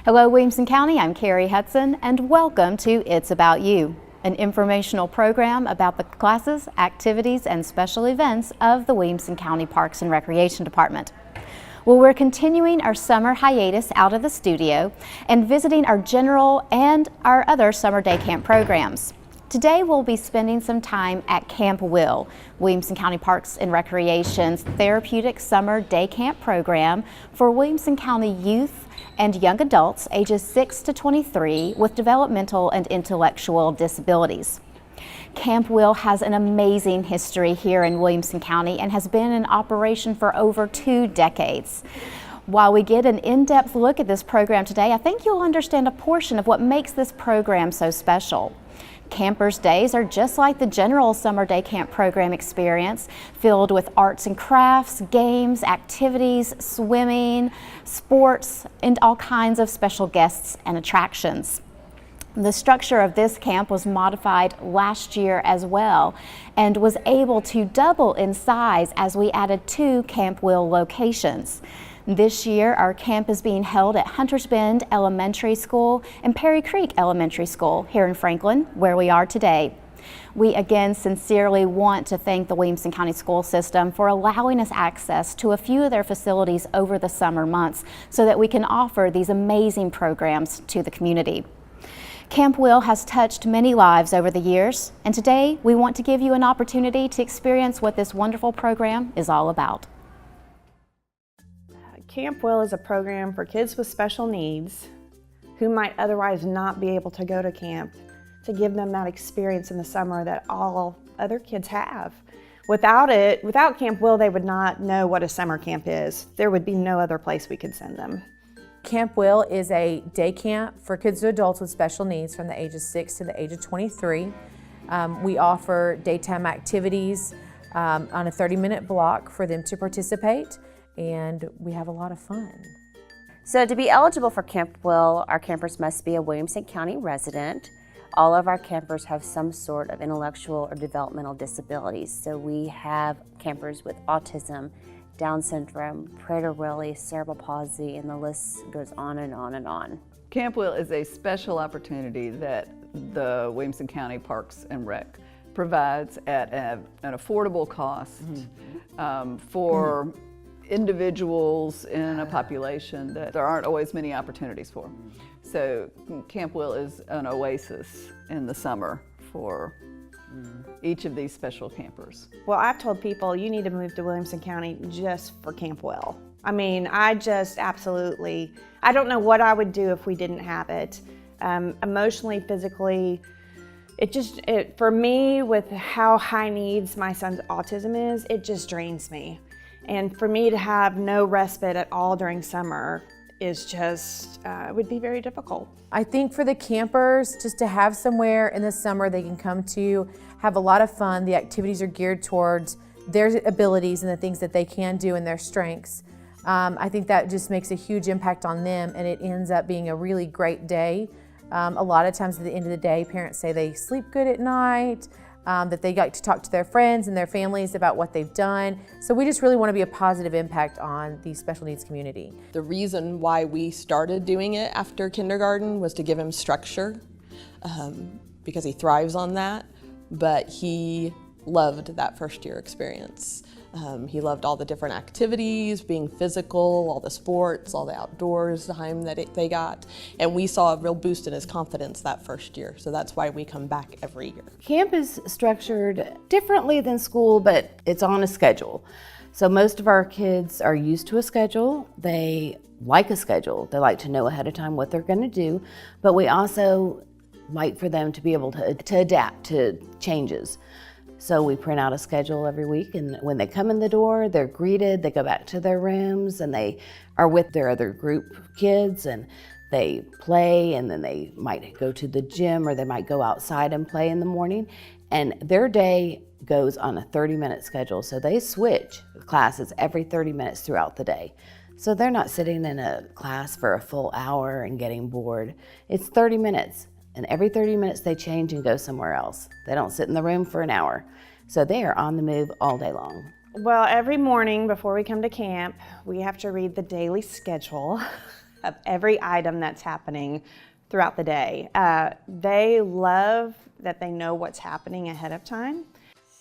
Hello Williamson County, I'm Kerri Hudson and welcome to It's About You, an informational program about the classes, activities, and special events of the Williamson County Parks and Recreation Department. Well, we're continuing our summer hiatus out of the studio and visiting our general and our other summer day camp programs. Today we'll be spending some time at Camp Will, Williamson County Parks and Recreation's therapeutic summer day camp program for Williamson County youth and young adults ages 6 to 23 with developmental and intellectual disabilities. Camp Will has an amazing history here in Williamson County and has been in operation for over 2 decades. While we get an in-depth look at this program today, I think you'll understand a portion of what makes this program so special. Campers' days are just like the general summer day camp program experience, filled with arts and crafts, games, activities, swimming, sports, and all kinds of special guests and attractions. The structure of this camp was modified last year as well and was able to double in size as we added 2 Camp Will locations. This year, our camp is being held at Hunters Bend Elementary School and Perry Creek Elementary School here in Franklin, where we are today. We again sincerely want to thank the Williamson County School System for allowing us access to a few of their facilities over the summer months so that we can offer these amazing programs to the community. Camp Will has touched many lives over the years, and today we want to give you an opportunity to experience what this wonderful program is all about. Camp Will is a program for kids with special needs who might otherwise not be able to go to camp, to give them that experience in the summer that all other kids have. Without Camp Will, they would not know what a summer camp is. There would be no other place we could send them. Camp Will is a day camp for kids and adults with special needs from the ages 6 to the age of 23. We offer daytime activities on a 30-minute block for them to participate, and we have a lot of fun. So to be eligible for Camp Will, our campers must be a Williamson County resident. All of our campers have some sort of intellectual or developmental disabilities. So we have campers with autism, Down syndrome, Prader-Willi, cerebral palsy, and the list goes on and on and on. Camp Will is a special opportunity that the Williamson County Parks and Rec provides at an affordable cost for individuals in a population that there aren't always many opportunities for. So Camp Will is an oasis in the summer for each of these special campers. Well, I've told people you need to move to Williamson County just for Camp Will. I mean, I don't know what I would do if we didn't have it. Emotionally, physically, for me, with how high needs my son's autism is, it just drains me. And for me to have no respite at all during summer is just, would be very difficult. I think for the campers, just to have somewhere in the summer they can come to, have a lot of fun. The activities are geared towards their abilities and the things that they can do and their strengths. I think that just makes a huge impact on them, and it ends up being a really great day. A lot of times at the end of the day, parents say they sleep good at night, that they like to talk to their friends and their families about what they've done. So we just really want to be a positive impact on the special needs community. The reason why we started doing it after kindergarten was to give him structure, because he thrives on that, but he loved that first year experience. He loved all the different activities, being physical, all the sports, all the outdoors time that they got. And we saw a real boost in his confidence that first year. So that's why we come back every year. Camp is structured differently than school, but it's on a schedule. So most of our kids are used to a schedule. They like a schedule. They like to know ahead of time what they're going to do. But we also like for them to be able to adapt to changes. So we print out a schedule every week, and when they come in the door, they're greeted, they go back to their rooms, and they are with their other group kids, and they play, and then they might go to the gym, or they might go outside and play in the morning. And their day goes on a 30-minute schedule, so they switch classes every 30 minutes throughout the day. So they're not sitting in a class for a full hour and getting bored. It's 30 minutes. And every 30 minutes they change and go somewhere else. They don't sit in the room for an hour. So they are on the move all day long. Well, every morning before we come to camp, we have to read the daily schedule. of every item that's happening throughout the day. They love that they know what's happening ahead of time.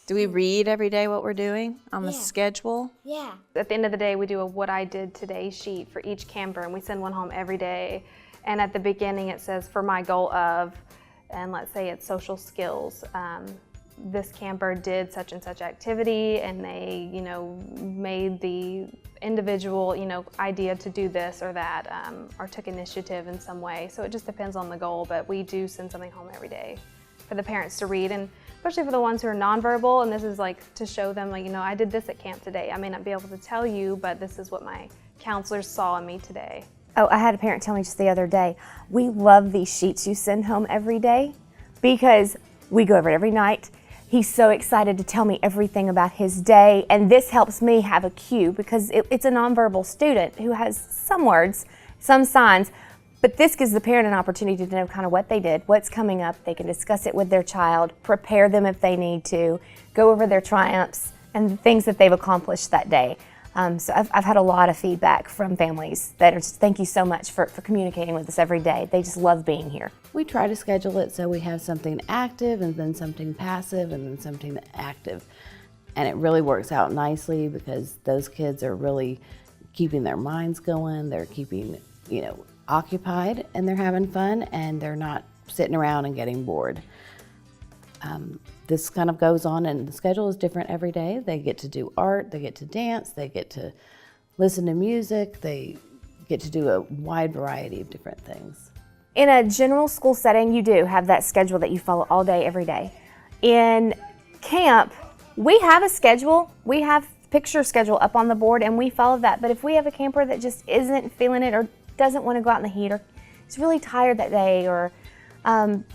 Do we read every day what we're doing on the schedule? Yeah. At the end of the day, we do a what I did today sheet for each camper, and we send one home every day. And at the beginning, it says for my goal of, and let's say it's social skills. This camper did such and such activity, and they, made the individual, idea to do this or that, or took initiative in some way. So it just depends on the goal, but we do send something home every day for the parents to read, and especially for the ones who are nonverbal, and this is like to show them, I did this at camp today. I may not be able to tell you, but this is what my counselors saw in me today. Oh, I had a parent tell me just the other day, we love these sheets you send home every day because we go over it every night. He's so excited to tell me everything about his day, and this helps me have a cue because it's a nonverbal student who has some words, some signs, but this gives the parent an opportunity to know kind of what they did, what's coming up. They can discuss it with their child, prepare them if they need to, go over their triumphs and the things that they've accomplished that day. So I've had a lot of feedback from families that are just, thank you so much for communicating with us every day. They just love being here. We try to schedule it so we have something active and then something passive and then something active. And it really works out nicely because those kids are really keeping their minds going, they're keeping, occupied, and they're having fun, and they're not sitting around and getting bored. This kind of goes on, and the schedule is different every day. They get to do art, they get to dance, they get to listen to music, they get to do a wide variety of different things. In a general school setting, you do have that schedule that you follow all day, every day. In camp, we have a schedule. We have picture schedule up on the board, and we follow that. But if we have a camper that just isn't feeling it or doesn't want to go out in the heat or is really tired that day or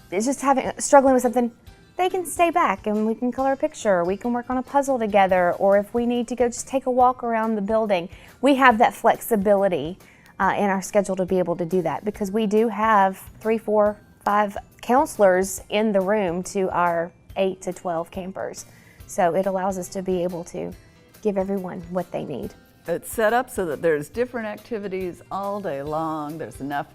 is just struggling with something, they can stay back and we can color a picture, or we can work on a puzzle together, or if we need to go just take a walk around the building. We have that flexibility in our schedule to be able to do that because we do have 3, 4, 5 counselors in the room to our 8 to 12 campers. So it allows us to be able to give everyone what they need. It's set up so that there's different activities all day long. There's enough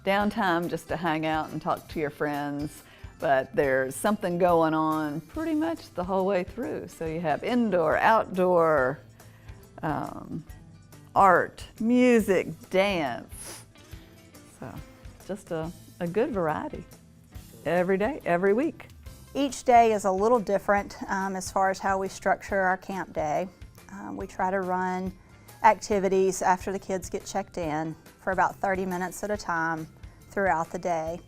downtime just to hang out and talk to your friends, but there's something going on pretty much the whole way through. So you have indoor, outdoor, art, music, dance. So just a good variety every day, every week. Each day is a little different as far as how we structure our camp day. We try to run activities after the kids get checked in for about 30 minutes at a time throughout the day.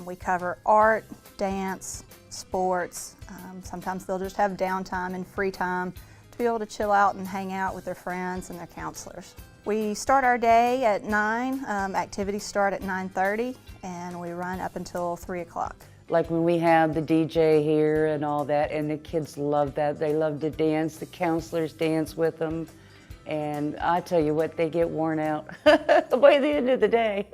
We cover art, dance, sports. Sometimes they'll just have downtime and free time to be able to chill out and hang out with their friends and their counselors. We start our day at 9. Activities start at 9:30 and we run up until 3 o'clock. Like when we have the DJ here and all that, and the kids love that. They love to dance. The counselors dance with them. And I tell you what, they get worn out by the end of the day.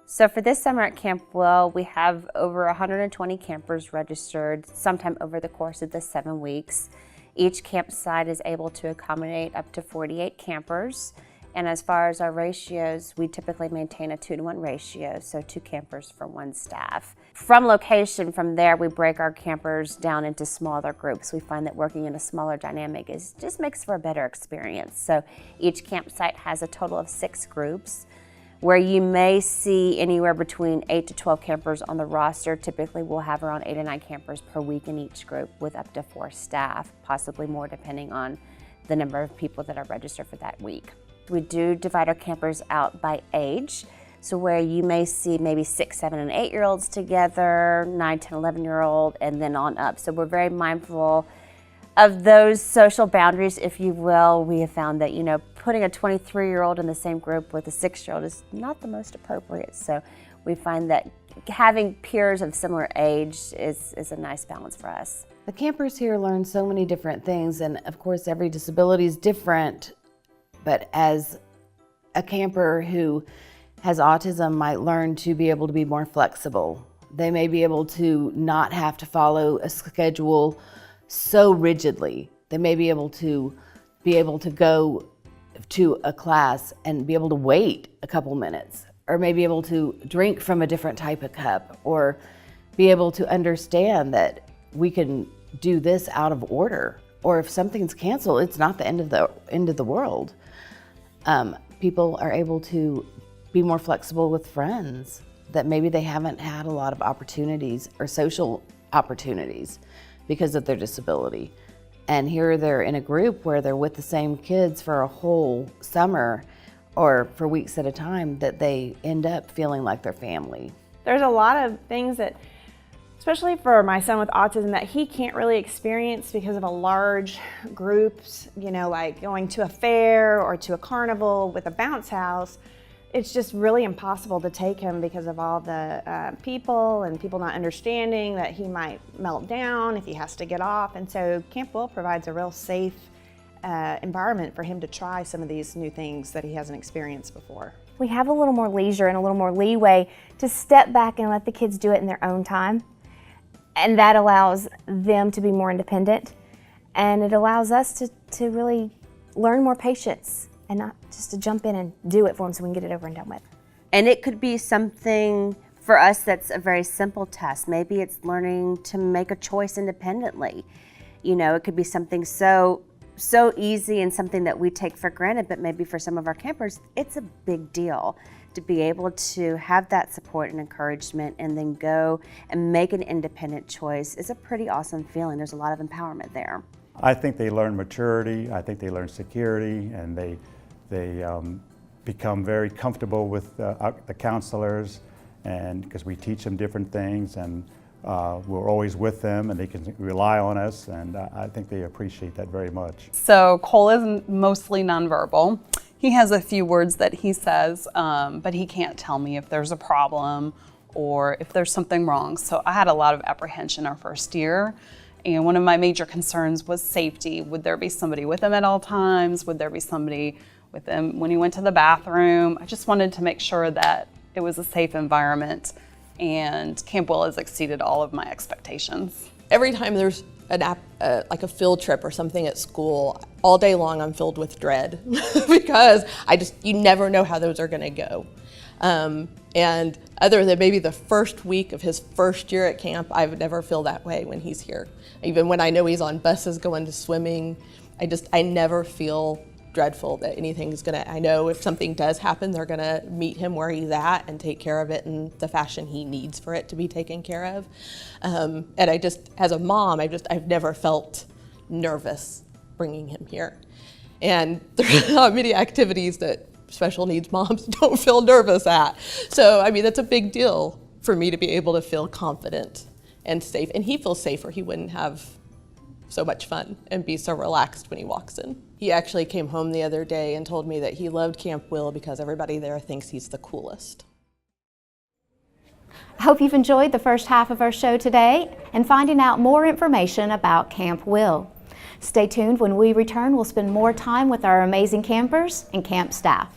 So for this summer at Camp Will, we have over 120 campers registered sometime over the course of the 7 weeks. Each campsite is able to accommodate up to 48 campers. And as far as our ratios, we typically maintain a 2-to-1 ratio, so 2 campers for 1 staff. From location, from there, we break our campers down into smaller groups. We find that working in a smaller dynamic just makes for a better experience. So each campsite has a total of 6 groups, where you may see anywhere between 8 to 12 campers on the roster. Typically, we'll have around 8 to 9 campers per week in each group with up to 4 staff, possibly more depending on the number of people that are registered for that week. We do divide our campers out by age, so where you may see maybe 6, 7, and 8-year-olds together, 9, 10, 11-year-old, and then on up. So we're very mindful of those social boundaries, if you will. We have found that, putting a 23-year-old in the same group with a 6-year-old is not the most appropriate. So we find that having peers of similar age is a nice balance for us. The campers here learn so many different things, and of course every disability is different. But as a camper who has autism might learn to be able to be more flexible. They may be able to not have to follow a schedule so rigidly. They may be able to go to a class and be able to wait a couple minutes, or maybe able to drink from a different type of cup, or be able to understand that we can do this out of order, or if something's canceled, it's not the end of the world. People are able to be more flexible with friends that maybe they haven't had a lot of opportunities or social opportunities because of their disability. And here they're in a group where they're with the same kids for a whole summer or for weeks at a time, that they end up feeling like their family. There's a lot of things that, especially for my son with autism, that he can't really experience because of a large groups, you know, like going to a fair or to a carnival with a bounce house. It's just really impossible to take him because of all the people and people not understanding that he might melt down if he has to get off. And so Camp Will provides a real safe environment for him to try some of these new things that he hasn't experienced before. We have a little more leisure and a little more leeway to step back and let the kids do it in their own time. And that allows them to be more independent. And it allows us to really learn more patience and not just to jump in and do it for them so we can get it over and done with. And it could be something for us that's a very simple task. Maybe it's learning to make a choice independently. You know, it could be something so easy and something that we take for granted, but maybe for some of our campers, it's a big deal to be able to have that support and encouragement and then go and make an independent choice is a pretty awesome feeling. There's a lot of empowerment there. I think they learn maturity, I think they learn security, and they become very comfortable with the counselors, and because we teach them different things, and we're always with them and they can rely on us, and I think they appreciate that very much. So Cole is mostly nonverbal. He has a few words that he says, but he can't tell me if there's a problem or if there's something wrong. So I had a lot of apprehension our first year. And one of my major concerns was safety. Would there be somebody with him at all times? Would there be somebody with him when he went to the bathroom? I just wanted to make sure that it was a safe environment, and Camp Will has exceeded all of my expectations. Every time there's like a field trip or something at school, all day long I'm filled with dread because you never know how those are gonna go. And other than maybe the first week of his first year at camp, I've never feel that way when he's here. Even when I know he's on buses going to swimming, I never feel dreadful that anything's gonna, I know if something does happen, they're gonna meet him where he's at and take care of it in the fashion he needs for it to be taken care of. And as a mom, I've never felt nervous bringing him here. And there's not many activities that special needs moms don't feel nervous at. So, I mean, that's a big deal for me to be able to feel confident and safe. And he feels safer. He wouldn't have so much fun and be so relaxed when he walks in. He actually came home the other day and told me that he loved Camp Will because everybody there thinks he's the coolest. I hope you've enjoyed the first half of our show today and finding out more information about Camp Will. Stay tuned. When we return, we'll spend more time with our amazing campers and camp staff.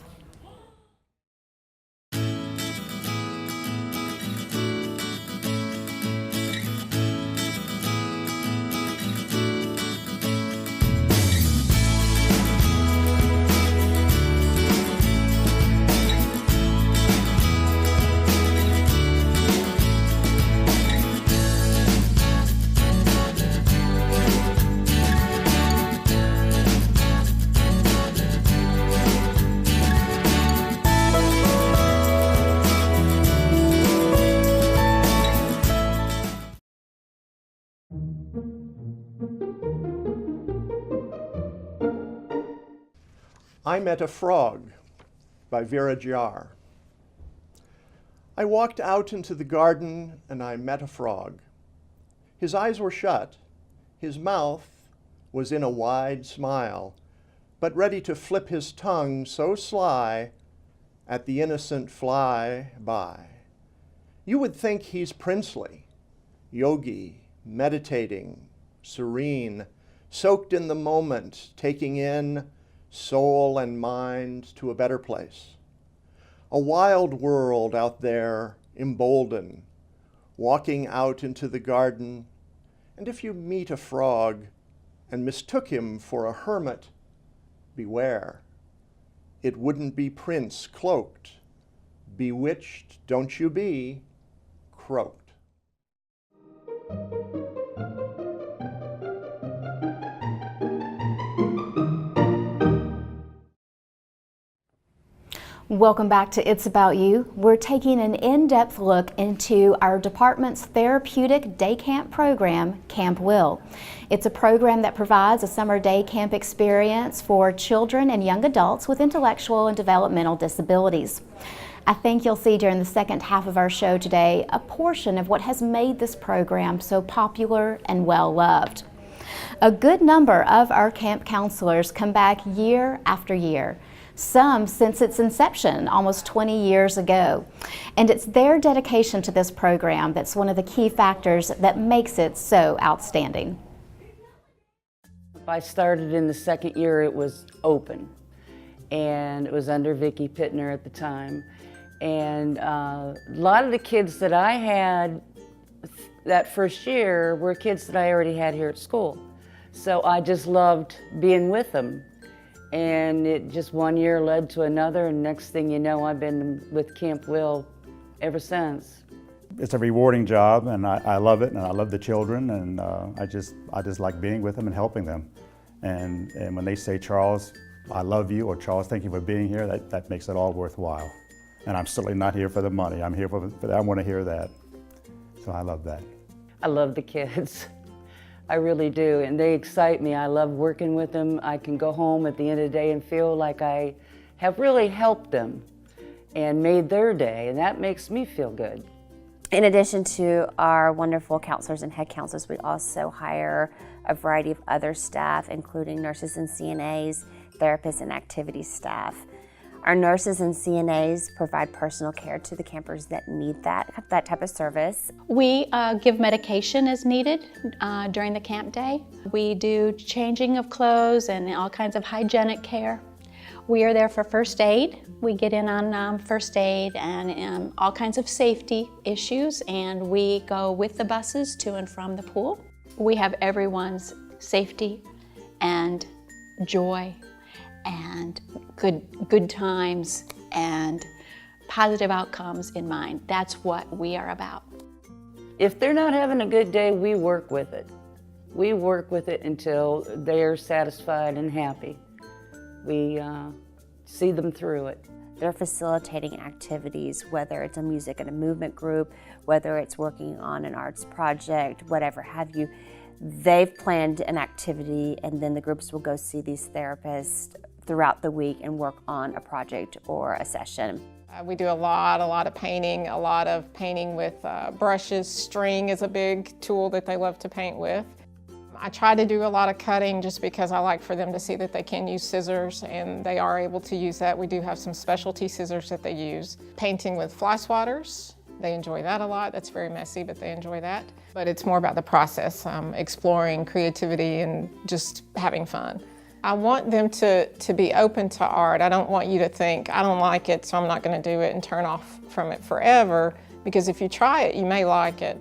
I Met a Frog by Vera Jar. I walked out into the garden and I met a frog. His eyes were shut. His mouth was in a wide smile, but ready to flip his tongue so sly at the innocent fly by. You would think he's princely, yogi, meditating, serene, soaked in the moment, taking in soul and mind to a better place. A wild world out there, emboldened, walking out into the garden, and if you meet a frog and mistook him for a hermit, beware. it wouldn't be Prince cloaked. Bewitched, don't you be, croaked. Welcome back to It's About You. We're taking an in-depth look into our department's therapeutic day camp program, Camp Will. It's a program that provides a summer day camp experience for children and young adults with intellectual and developmental disabilities. I think you'll see during the second half of our show today a portion of what has made this program so popular and well-loved. A good number of our camp counselors come back year after year, some since its inception almost 20 years ago. And it's their dedication to this program that's one of the key factors that makes it so outstanding. I started in the second year, it was open, and it was under Vicki Pittner at the time. And a lot of the kids that I had that first year were kids that I already had here at school. So I just loved being with them. And it just one year led to another, and next thing you know, I've been with Camp Will ever since. It's a rewarding job, and I love it, and I love the children, and I just like being with them and helping them. And when they say, Charles, I love you, or Charles, thank you for being here, that makes it all worthwhile. And I'm certainly not here for the money. I'm here for I want to hear that. So I love that. I love the kids. I really do, and they excite me. I love working with them. I can go home at the end of the day and feel like I have really helped them and made their day, and that makes me feel good. In addition to our wonderful counselors and head counselors, we also hire a variety of other staff, including nurses and CNAs, therapists, and activities staff. Our nurses and CNAs provide personal care to the campers that need that type of service. We give medication as needed during the camp day. We do changing of clothes and all kinds of hygienic care. We are there for first aid. We get in on first aid and all kinds of safety issues, and we go with the buses to and from the pool. We have everyone's safety and joy and good times and positive outcomes in mind. That's what we are about. If they're not having a good day, we work with it. We work with it until they're satisfied and happy. We see them through it. They're facilitating activities, whether it's a music and a movement group, whether it's working on an arts project, whatever have you. They've planned an activity, and then the groups will go see these therapists throughout the week and work on a project or a session. We do a lot of painting, with brushes. String is a big tool that they love to paint with. I try to do a lot of cutting just because I like for them to see that they can use scissors, and they are able to use that. We do have some specialty scissors that they use. Painting with fly swatters, they enjoy that a lot. That's very messy, but they enjoy that. But it's more about the process, exploring creativity and just having fun. I want them to be open to art. I don't want you to think, I don't like it, so I'm not going to do it and turn off from it forever, because if you try it, you may like it.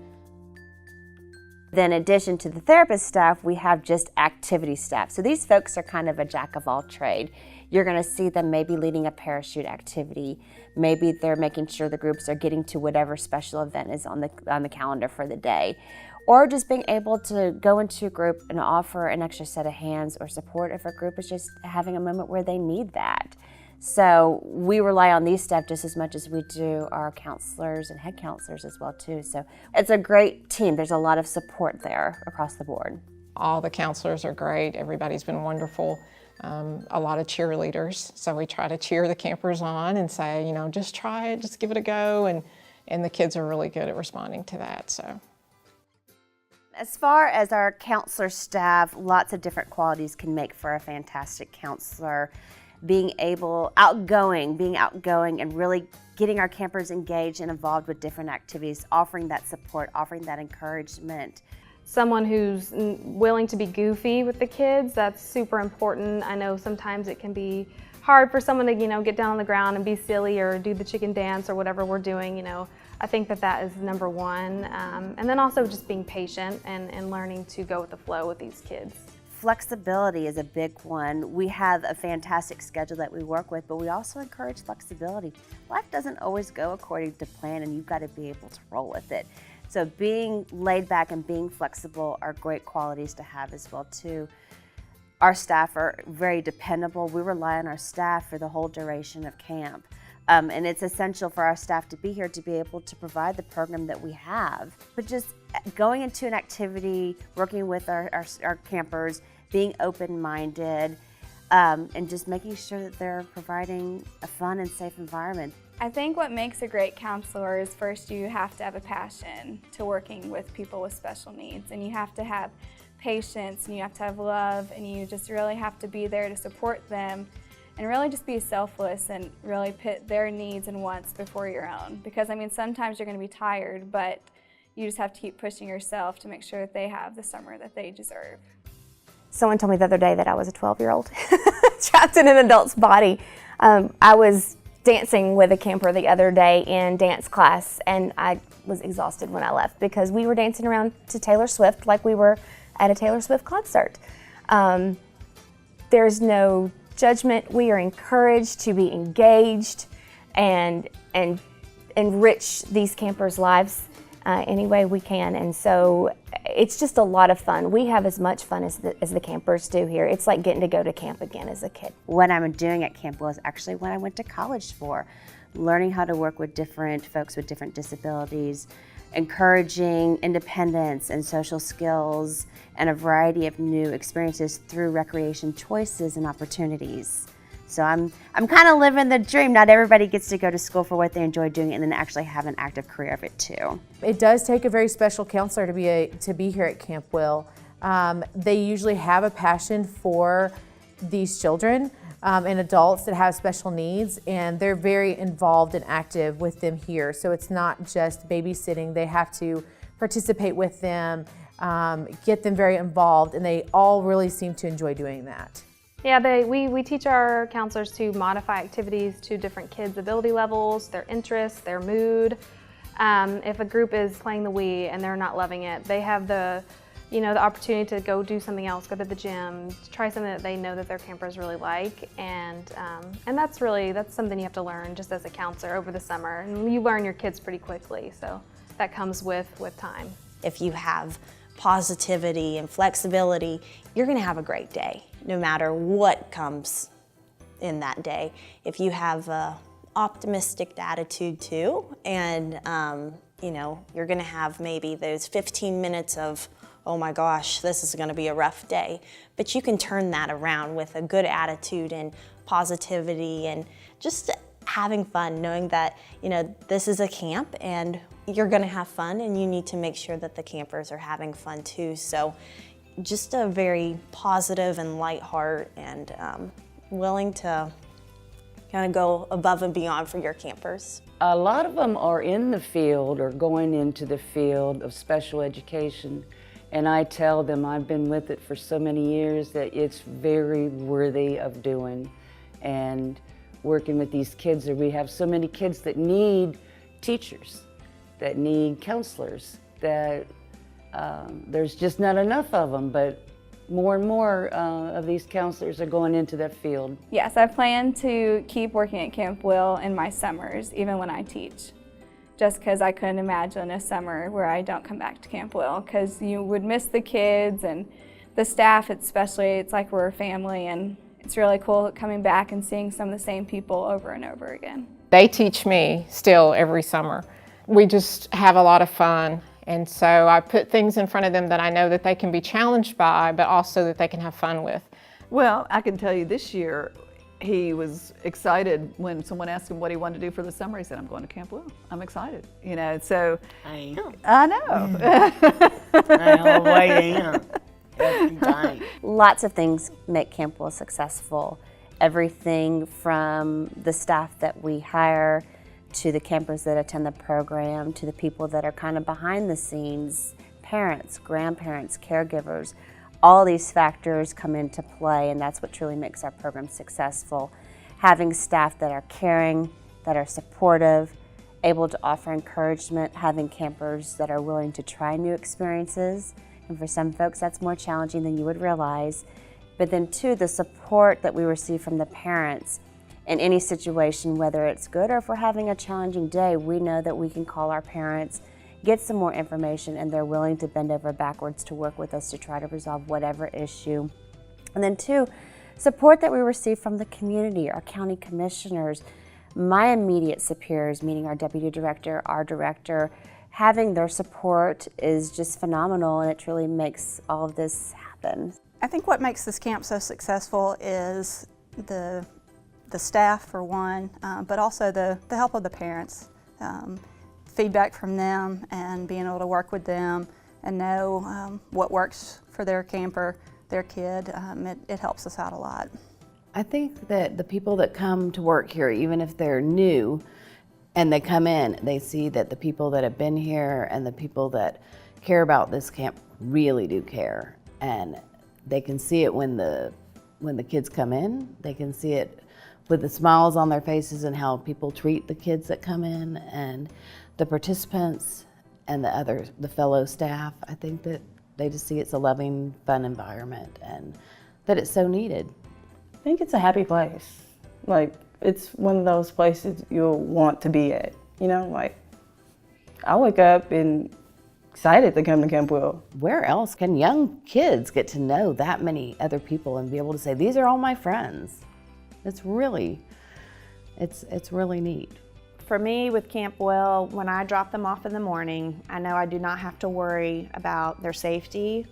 Then in addition to the therapist staff, we have just activity staff. So these folks are kind of a jack of all trade. You're going to see them maybe leading a parachute activity. Maybe they're making sure the groups are getting to whatever special event is on the calendar for the day. Or just being able to go into a group and offer an extra set of hands or support if a group is just having a moment where they need that. So we rely on these staff just as much as we do our counselors and head counselors as well too. So it's a great team. There's a lot of support there across the board. All the counselors are great. Everybody's been wonderful. A lot of cheerleaders. So we try to cheer the campers on and say, you know, just try it, just give it a go. And the kids are really good at responding to that. So. As far as our counselor staff, lots of different qualities can make for a fantastic counselor. Being outgoing and really getting our campers engaged and involved with different activities, offering that support, offering that encouragement. Someone who's willing to be goofy with the kids, that's super important. I know sometimes it can be hard for someone to, get down on the ground and be silly or do the chicken dance or whatever we're doing, I think that is number one. And then also just being patient and learning to go with the flow with these kids. Flexibility is a big one. We have a fantastic schedule that we work with, but we also encourage flexibility. Life doesn't always go according to plan, and you've got to be able to roll with it. So being laid back and being flexible are great qualities to have as well too. Our staff are very dependable. We rely on our staff for the whole duration of camp. And it's essential for our staff to be here to be able to provide the program that we have. But just going into an activity, working with our campers, being open-minded, and just making sure that they're providing a fun and safe environment. I think what makes a great counselor is first you have to have a passion to working with people with special needs, and you have to have patience, and you have to have love, and you just really have to be there to support them and really just be selfless and really put their needs and wants before your own. Because I mean, sometimes you're going to be tired, but you just have to keep pushing yourself to make sure that they have the summer that they deserve. Someone told me the other day that I was a 12-year-old trapped in an adult's body. I was dancing with a camper the other day in dance class, and I was exhausted when I left because we were dancing around to Taylor Swift like we were at a Taylor Swift concert. There's no judgment. We are encouraged to be engaged and enrich these campers' lives any way we can, and so it's just a lot of fun. We have as much fun as the campers do here. It's like getting to go to camp again as a kid. What I'm doing at Camp Will is actually what I went to college for, learning how to work with different folks with different disabilities, encouraging independence and social skills and a variety of new experiences through recreation choices and opportunities. So I'm kind of living the dream. Not everybody gets to go to school for what they enjoy doing and then actually have an active career of it too. It does take a very special counselor to be here at Camp Will. They usually have a passion for these children and adults that have special needs, and they're very involved and active with them here. So it's not just babysitting. They have to participate with them, get them very involved, and they all really seem to enjoy doing that. Yeah, we teach our counselors to modify activities to different kids' ability levels, their interests, their mood. If a group is playing the Wii and they're not loving it, they have the opportunity to go do something else, go to the gym, try something that they know that their campers really like, and that's something you have to learn just as a counselor over the summer. And you learn your kids pretty quickly, so that comes with time. If you have positivity and flexibility, you're going to have a great day, no matter what comes in that day. If you have an optimistic attitude too, and you're going to have maybe those 15 minutes of, oh my gosh, this is going to be a rough day, but you can turn that around with a good attitude and positivity and just having fun, knowing that this is a camp and you're going to have fun, and you need to make sure that the campers are having fun too. So just a very positive and light heart, and willing to kind of go above and beyond for your campers. A lot of them are in the field or going into the field of special education, and I tell them, I've been with it for so many years, that it's very worthy of doing. And working with these kids, or we have so many kids that need teachers, that need counselors, that there's just not enough of them, but more and more of these counselors are going into that field. Yes, I plan to keep working at Camp Will in my summers, even when I teach, just because I couldn't imagine a summer where I don't come back to Camp Will, because you would miss the kids and the staff especially. It's like we're a family, and it's really cool coming back and seeing some of the same people over and over again. They teach me still every summer. We just have a lot of fun, and so I put things in front of them that I know that they can be challenged by, but also that they can have fun with. Well, I can tell you this year, he was excited when someone asked him what he wanted to do for the summer. He said, I'm going to Camp Will. I'm excited. So I am. I know. I always am. Every time. Lots of things make Camp Will successful. Everything from the staff that we hire, to the campers that attend the program, to the people that are kind of behind the scenes, parents, grandparents, caregivers. All these factors come into play, and that's what truly makes our program successful. Having staff that are caring, that are supportive, able to offer encouragement, having campers that are willing to try new experiences, And for some folks, that's more challenging than you would realize. But then too, the support that we receive from the parents in any situation, whether it's good or if we're having a challenging day, we know that we can call our parents, get some more information, and they're willing to bend over backwards to work with us to try to resolve whatever issue. And then two, support that we receive from the community, our county commissioners, my immediate superiors, meaning our deputy director, our director, having their support is just phenomenal, and it truly makes all of this happen. I think what makes this camp so successful is the staff, for one, but also the help of the parents. Feedback from them and being able to work with them and know what works for their camper, their kid, it helps us out a lot. I think that the people that come to work here, even if they're new and they come in, they see that the people that have been here and the people that care about this camp really do care. And they can see it when the kids come in. They can see it with the smiles on their faces and how people treat the kids that come in and the participants and the fellow staff. I think that they just see it's a loving, fun environment and that it's so needed. I think it's a happy place. Like, it's one of those places you'll want to be at. You know, like, I wake up and excited to come to Camp Will. Where else can young kids get to know that many other people and be able to say, these are all my friends? It's really neat. For me, with Camp Will, when I drop them off in the morning, I know I do not have to worry about their safety.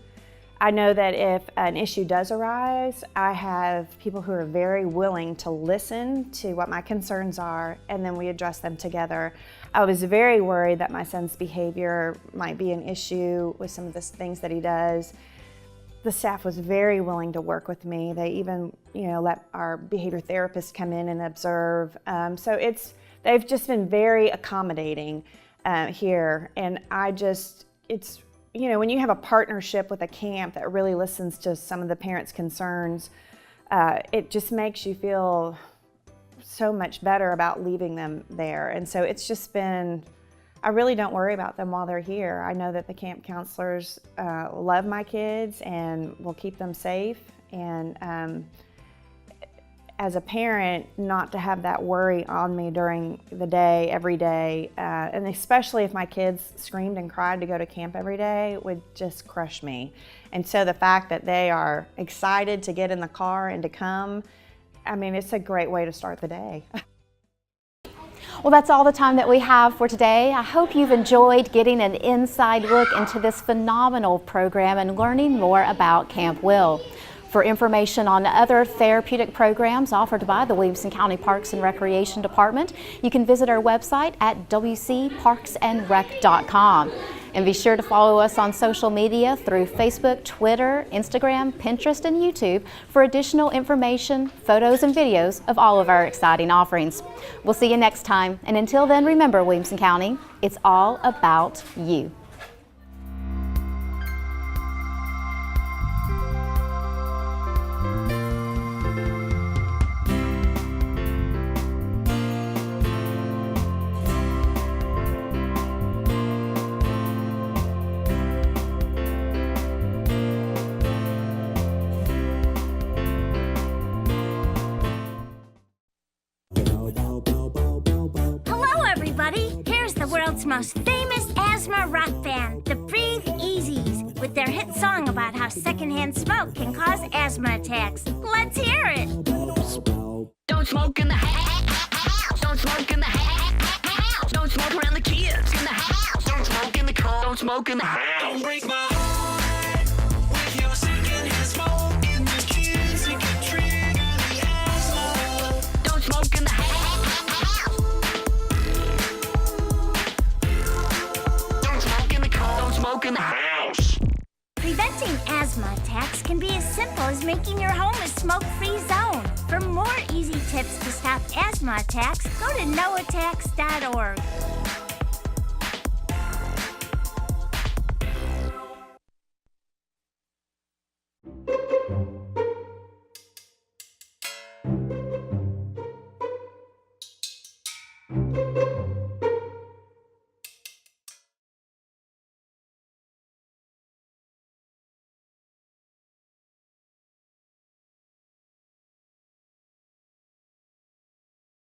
I know that if an issue does arise, I have people who are very willing to listen to what my concerns are, and then we address them together. I was very worried that my son's behavior might be an issue with some of the things that he does. The staff was very willing to work with me. They even, let our behavior therapist come in and observe. So they've just been very accommodating here, and when you have a partnership with a camp that really listens to some of the parents' concerns, it just makes you feel so much better about leaving them there. And so it's just been, I really don't worry about them while they're here. I know that the camp counselors love my kids and will keep them safe. And as a parent, not to have that worry on me during the day, every day, and especially if my kids screamed and cried to go to camp every day, would just crush me. And so the fact that they are excited to get in the car and to come, I mean, it's a great way to start the day. Well, that's all the time that we have for today. I hope you've enjoyed getting an inside look into this phenomenal program and learning more about Camp Will. For information on other therapeutic programs offered by the Williamson County Parks and Recreation Department, you can visit our website at wcparksandrec.com. And be sure to follow us on social media through Facebook, Twitter, Instagram, Pinterest, and YouTube for additional information, photos, and videos of all of our exciting offerings. We'll see you next time. And until then, remember, Williamson County, it's all about you. Here's the world's most famous asthma rock band, the Breathe Easies, with their hit song about how secondhand smoke can cause asthma attacks. Let's hear it. Don't smoke in the house. Don't smoke in the house. Don't smoke around the kids in the house. Don't smoke in the car. Don't smoke in the house. Don't break my heart with your secondhand smoke in the kids. It can trigger the asthma. Don't smoke in the house. Smoke in the house. Preventing asthma attacks can be as simple as making your home a smoke-free zone. For more easy tips to stop asthma attacks, go to noattacks.org.